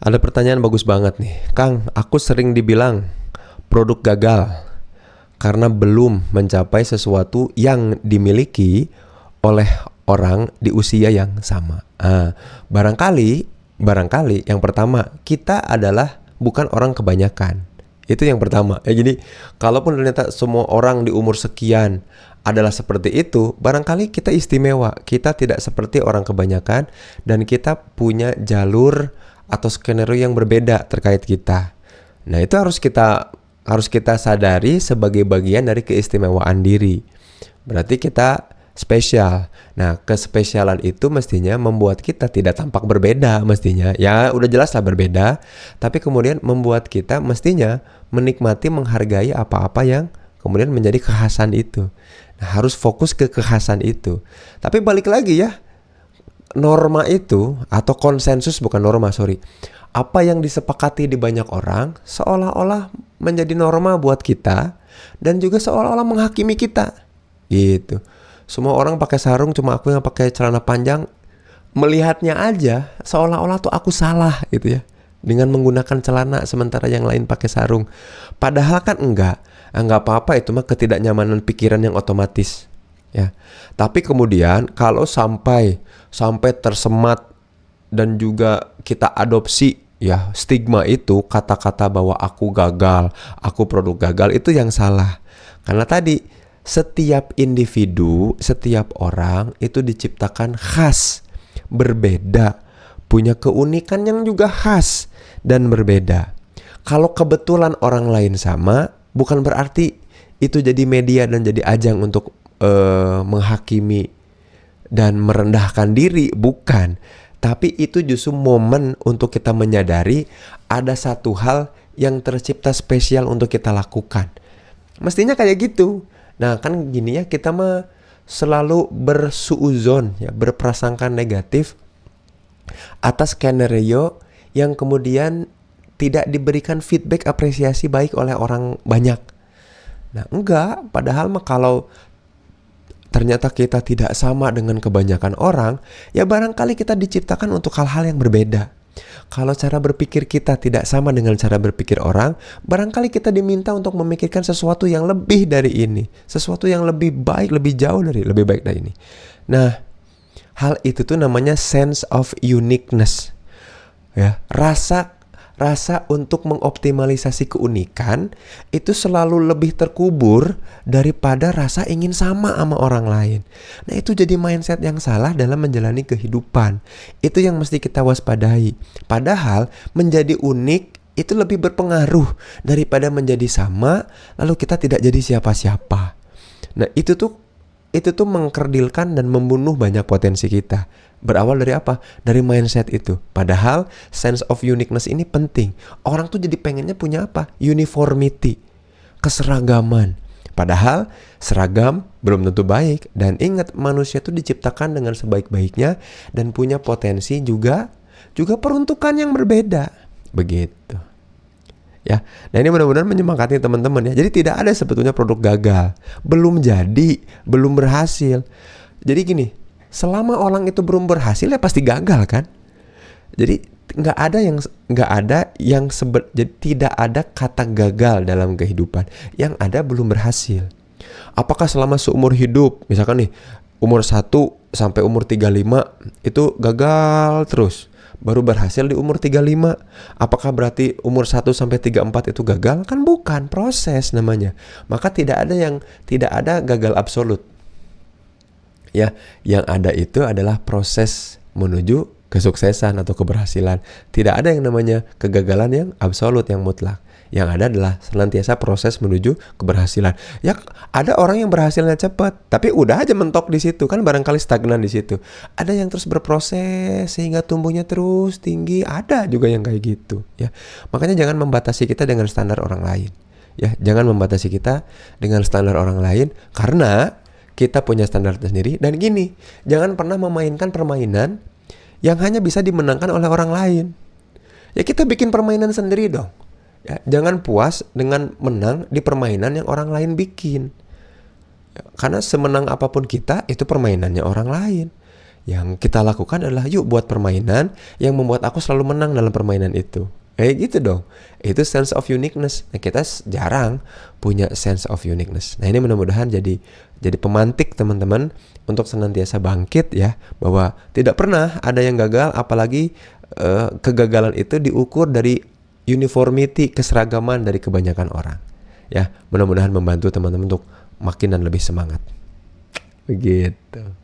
Ada pertanyaan bagus banget nih. Kang, aku sering dibilang produk gagal karena belum mencapai sesuatu yang dimiliki oleh orang di usia yang sama. Barangkali yang pertama, kita adalah bukan orang kebanyakan. Itu yang pertama. Jadi, kalaupun ternyata semua orang di umur sekian adalah seperti itu, barangkali kita istimewa. Kita tidak seperti orang kebanyakan dan kita punya jalur atau skenario yang berbeda terkait kita. Nah, itu harus kita sadari sebagai bagian dari keistimewaan diri. Berarti kita spesial. Nah, kespesialan itu mestinya membuat kita tidak tampak berbeda mestinya. Ya, udah jelas lah berbeda, tapi kemudian membuat kita mestinya menikmati, menghargai apa-apa yang kemudian menjadi kekhasan itu. Nah, harus fokus ke kekhasan itu. Tapi balik lagi ya, norma itu atau konsensus, bukan norma, sorry. Apa yang disepakati di banyak orang seolah-olah menjadi norma buat kita dan juga seolah-olah menghakimi kita. Gitu. Semua orang pakai sarung, cuma aku yang pakai celana panjang. Melihatnya aja seolah-olah tuh aku salah gitu ya, dengan menggunakan celana sementara yang lain pakai sarung. Padahal kan enggak apa-apa, itu mah ketidaknyamanan pikiran yang otomatis ya. Tapi kemudian kalau sampai tersemat dan juga kita adopsi ya stigma itu, kata-kata bahwa aku gagal, aku produk gagal, itu yang salah. Karena tadi setiap individu, setiap orang itu diciptakan khas, berbeda, punya keunikan yang juga khas dan berbeda. Kalau kebetulan orang lain sama, bukan berarti itu jadi media dan jadi ajang untuk menghakimi dan merendahkan diri, bukan. Tapi itu justru momen untuk kita menyadari ada satu hal yang tercipta spesial untuk kita lakukan. Mestinya kayak gitu. Nah, kan gini ya, kita mah selalu bersuuzon ya, berprasangka negatif atas skenario yang kemudian tidak diberikan feedback apresiasi baik oleh orang banyak. Nah, enggak, padahal mah kalau ternyata kita tidak sama dengan kebanyakan orang, ya barangkali kita diciptakan untuk hal-hal yang berbeda. Kalau cara berpikir kita tidak sama dengan cara berpikir orang, barangkali kita diminta untuk memikirkan sesuatu yang lebih dari ini, sesuatu yang lebih baik, lebih baik dari ini. Nah, hal itu tuh namanya sense of uniqueness. Ya, rasa untuk mengoptimalisasi keunikan itu selalu lebih terkubur daripada rasa ingin sama orang lain. Nah, itu jadi mindset yang salah dalam menjalani kehidupan. Itu yang mesti kita waspadai. Padahal menjadi unik itu lebih berpengaruh daripada menjadi sama lalu kita tidak jadi siapa-siapa. Nah, itu tuh mengkerdilkan dan membunuh banyak potensi kita. Berawal dari apa? Dari mindset itu. Padahal sense of uniqueness ini penting. Orang tuh jadi pengennya punya apa? Uniformity, keseragaman. Padahal seragam belum tentu baik. Dan ingat, manusia tuh diciptakan dengan sebaik-baiknya dan punya potensi juga peruntukan yang berbeda. Begitu. Ya, nah ini mudah-mudahan menyemangati teman-teman ya. Jadi tidak ada sebetulnya produk gagal, belum jadi, belum berhasil. Jadi gini, selama orang itu belum berhasil ya pasti gagal kan. Jadi jadi tidak ada kata gagal dalam kehidupan. Yang ada belum berhasil. Apakah selama seumur hidup, misalkan nih umur 1 sampai umur 35 itu gagal terus, baru berhasil di umur 35. Apakah berarti umur 1 sampai 34 itu gagal? Kan bukan, proses namanya. Maka tidak ada gagal absolut. Ya, yang ada itu adalah proses menuju kesuksesan atau keberhasilan. Tidak ada yang namanya kegagalan yang absolut, yang mutlak. Yang ada adalah senantiasa proses menuju keberhasilan. Ya, ada orang yang berhasilnya cepat, tapi udah aja mentok di situ, kan barangkali stagnan di situ. Ada yang terus berproses sehingga tumbuhnya terus tinggi, ada juga yang kayak gitu, ya. Makanya jangan membatasi kita dengan standar orang lain. Ya, jangan membatasi kita dengan standar orang lain karena kita punya standar sendiri. Dan gini, jangan pernah memainkan permainan yang hanya bisa dimenangkan oleh orang lain. Ya, kita bikin permainan sendiri dong. Ya, jangan puas dengan menang di permainan yang orang lain bikin. Ya, karena semenang apapun kita, itu permainannya orang lain. Yang kita lakukan adalah yuk buat permainan yang membuat aku selalu menang dalam permainan itu. Gitu dong. Itu sense of uniqueness. Nah, kita jarang punya sense of uniqueness. Nah, ini mudah-mudahan jadi pemantik teman-teman untuk senantiasa bangkit ya, bahwa tidak pernah ada yang gagal, apalagi kegagalan itu diukur dari uniformity, keseragaman dari kebanyakan orang. Ya, mudah-mudahan membantu teman-teman untuk makin dan lebih semangat. Begitu.